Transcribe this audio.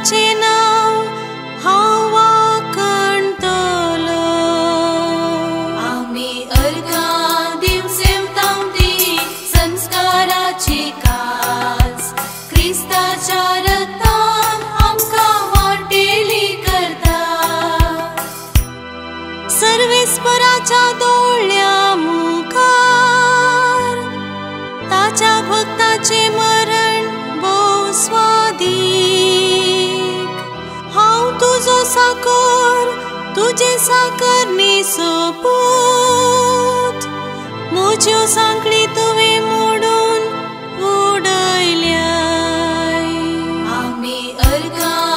देवाचे नाव हांव वाखणतलो। आमी अर्घां दिवसें तांवती संस्काराची कास क्रिस्ताच्या रक्तान आमकां वाटेली करता। सर्वेस्पराच्या दोळ्या मुखार ताच्या भक्ताचे मरण भोव स्वादीक। हांव तुजो साकर तुजे साकरनी सोपूत म्हज्यो सांखळी तुवें मोडून उडयल्याय। आमी अर्घां